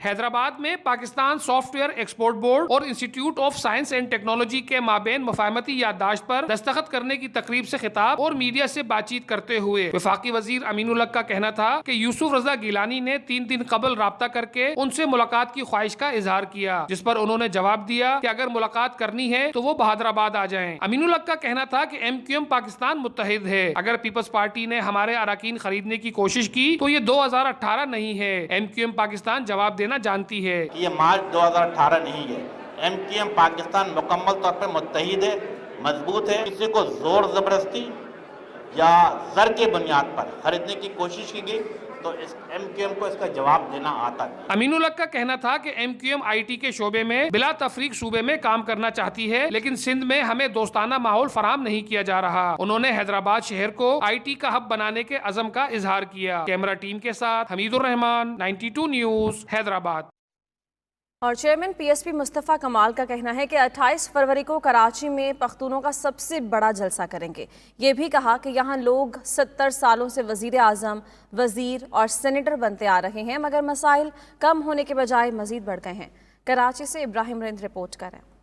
حیدرآباد میں Pakistan software export board اور institute of science and technology کے مابین مفاہمتی یادداشت پر دستخط کرنے کی تقریب سے خطاب اور میڈیا سے بات چیت کرتے ہوئے وفاقی وزیر امین الحق کا کہنا تھا کہ یوسف رضا گیلانی نے 3 دن قبل رابطہ کر کے ان سے ملاقات کی خواہش کا اظہار کیا، جس پر انہوں نے جواب دیا کہ اگر ملاقات کرنی ہے تو وہ بہادر آباد آ جائیں۔ امین الحق کا کہنا تھا کہ ایم پاکستان متحد ہے، اگر پیپلز پارٹی نے ہمارے اراکین خریدنے کی کوشش کی تو یہ 2018 نہیں ہے۔ ایم پاکستان جواب دینا جانتی ہے۔ یہ مارچ 2018 نہیں ہے۔ ایم پاکستان مکمل طور پر متحد ہے، مضبوط ہے۔ کسی کو زور زبردستی یا زر کے بنیاد پر خریدنے کی کوشش کی گئی تو ایم کو اس کا جواب دینا آتا ہے۔ امین الحق کا کہنا تھا کہ ایم آئی ٹی کے شعبے میں بلا تفریق صوبے میں کام کرنا چاہتی ہے، لیکن سندھ میں ہمیں دوستانہ ماحول فراہم نہیں کیا جا رہا۔ انہوں نے حیدرآباد شہر کو آئی ٹی کا ہب بنانے کے عزم کا اظہار کیا۔ کیمرہ ٹیم کے ساتھ حمید الرحمان، 92 نیوز، حیدرآباد۔ اور چیئرمین پی ایس پی مصطفیٰ کمال کا کہنا ہے کہ 28 فروری کو کراچی میں پختونوں کا سب سے بڑا جلسہ کریں گے۔ یہ بھی کہا کہ یہاں لوگ 70 سالوں سے وزیر اعظم، وزیر اور سینیٹر بنتے آ رہے ہیں، مگر مسائل کم ہونے کے بجائے مزید بڑھ گئے ہیں۔ کراچی سے ابراہیم رند رپورٹ کر رہے ہیں۔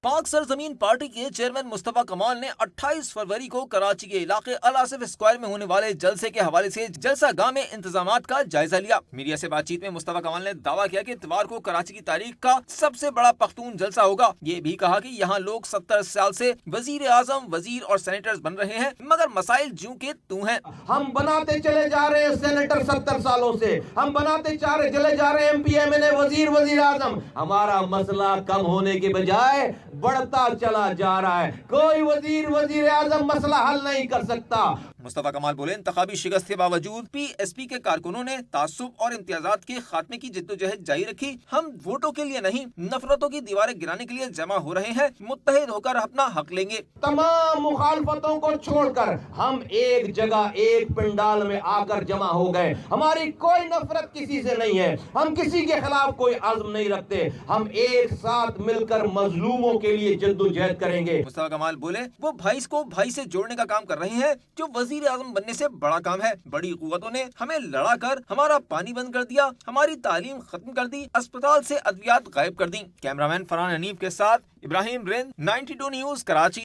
پاک سرزمین پارٹی کے چیئرمین مصطفیٰ کمال نے 28 فروری کو کراچی کے علاقے الآصف اسکوائر میں ہونے والے جلسے کے حوالے سے جلسہ گاہ میں انتظامات کا جائزہ لیا۔ میڈیا سے بات چیت میں مصطفیٰ کمال نے دعویٰ کیا کہ اتوار کو کراچی کی تاریخ کا سب سے بڑا پختون جلسہ ہوگا۔ یہ بھی کہا کہ یہاں لوگ 70 سال سے وزیر اعظم، وزیر اور سینیٹرز بن رہے ہیں، مگر مسائل جوں کے توں ہیں۔ ہم بناتے چلے جا رہے ہیں سینیٹر 70 سالوں سے، ہم بناتے چلے جا رہے ہیں ایم این اے، وزیر اعظم، ہمارا مسئلہ کم ہونے کے بجائے بڑھتا چلا جا رہا ہے۔ کوئی وزیر اعظم مسئلہ حل نہیں کر سکتا۔ مصطفیٰ کمال بولے انتخابی شکست کے باوجود پی ایس پی کے کارکنوں نے تعصب اور امتیازات کے خاتمے کی جدوجہد جاری رکھی۔ ہم ووٹوں کے لیے نہیں، نفرتوں کی دیواریں گرانے کے لیے جمع ہو رہے ہیں، متحد ہو کر اپنا حق لیں گے۔ تمام مخالفتوں کو چھوڑ کر ہم ایک جگہ ایک پنڈال میں آ کر جمع ہو گئے۔ ہماری کوئی نفرت کسی سے نہیں ہے، ہم کسی کے خلاف کوئی عزم نہیں رکھتے، ہم ایک ساتھ مل کر مظلوموں کے لیے جدوجہد کریں گے۔ مصطفیٰ کمال بولے وہ بھائی کو بھائی سے جوڑنے کا کام کر رہے ہیں، جو وزیر اعظم بننے سے بڑا کام ہے۔ بڑی قوتوں نے ہمیں لڑا کر ہمارا پانی بند کر دیا، ہماری تعلیم ختم کر دی، اسپتال سے ادویات غائب کر دی۔ کیمرامین فرحان حنیف کے ساتھ ابراہیم رند، 92 نیوز، کراچی۔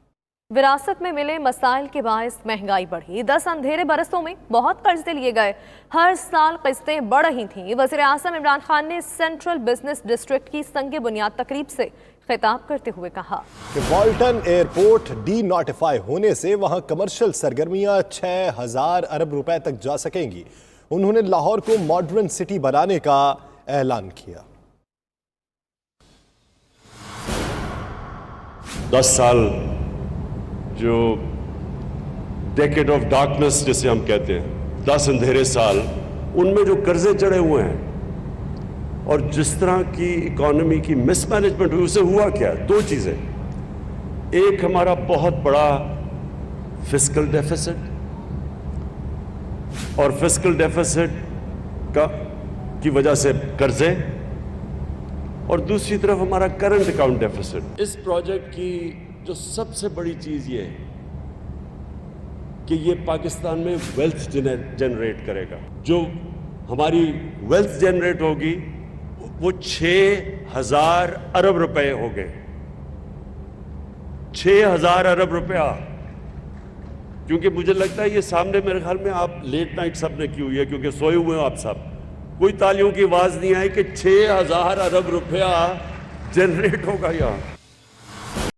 وراثت میں ملے مسائل کے باعث مہنگائی بڑھی، 10 اندھیرے برسوں میں بہت قرضے لیے گئے، ہر سال قسطیں بڑھ رہی تھیں۔ وزیر اعظم عمران خان نے سینٹرل بزنس ڈسٹرکٹ کی سنگ بنیاد تقریب سے خطاب کرتے ہوئے کہا کہ والٹن ایئرپورٹ ڈی نوٹیفائی ہونے سے وہاں کمرشل سرگرمیاں 6000 ارب روپے تک جا سکیں گی۔ انہوں نے لاہور کو ماڈرن سٹی بنانے کا اعلان کیا۔ 10 سال جو ڈیکیڈ آف ڈارکنس جسے ہم کہتے ہیں، 10 اندھیرے سال، ان میں جو قرضے چڑھے ہوئے ہیں اور جس طرح کی اکانومی کی مس مینجمنٹ ہوئی، اسے ہوا کیا؟ 2 چیزیں۔ ایک ہمارا بہت بڑا فسکل ڈیفیسٹ، اور فسکل ڈیفیسٹ کی وجہ سے قرضے، اور دوسری طرف ہمارا کرنٹ اکاؤنٹ ڈیفیسٹ۔ اس پروجیکٹ کی جو سب سے بڑی چیز یہ ہے کہ یہ پاکستان میں ویلتھ جنریٹ کرے گا۔ جو ہماری ویلتھ جنریٹ ہوگی وہ 6000 ارب روپے ہو گئے۔ 6000 ارب روپیہ، کیونکہ مجھے لگتا ہے یہ سامنے میرے خیال میں آپ لیٹ نائٹ سب نے کی ہوئی ہے، کیونکہ سوئے ہوئے ہو آپ سب، کوئی تالیوں کی آواز نہیں آئی کہ 6000 ارب روپیہ جنریٹ ہوگا یہاں۔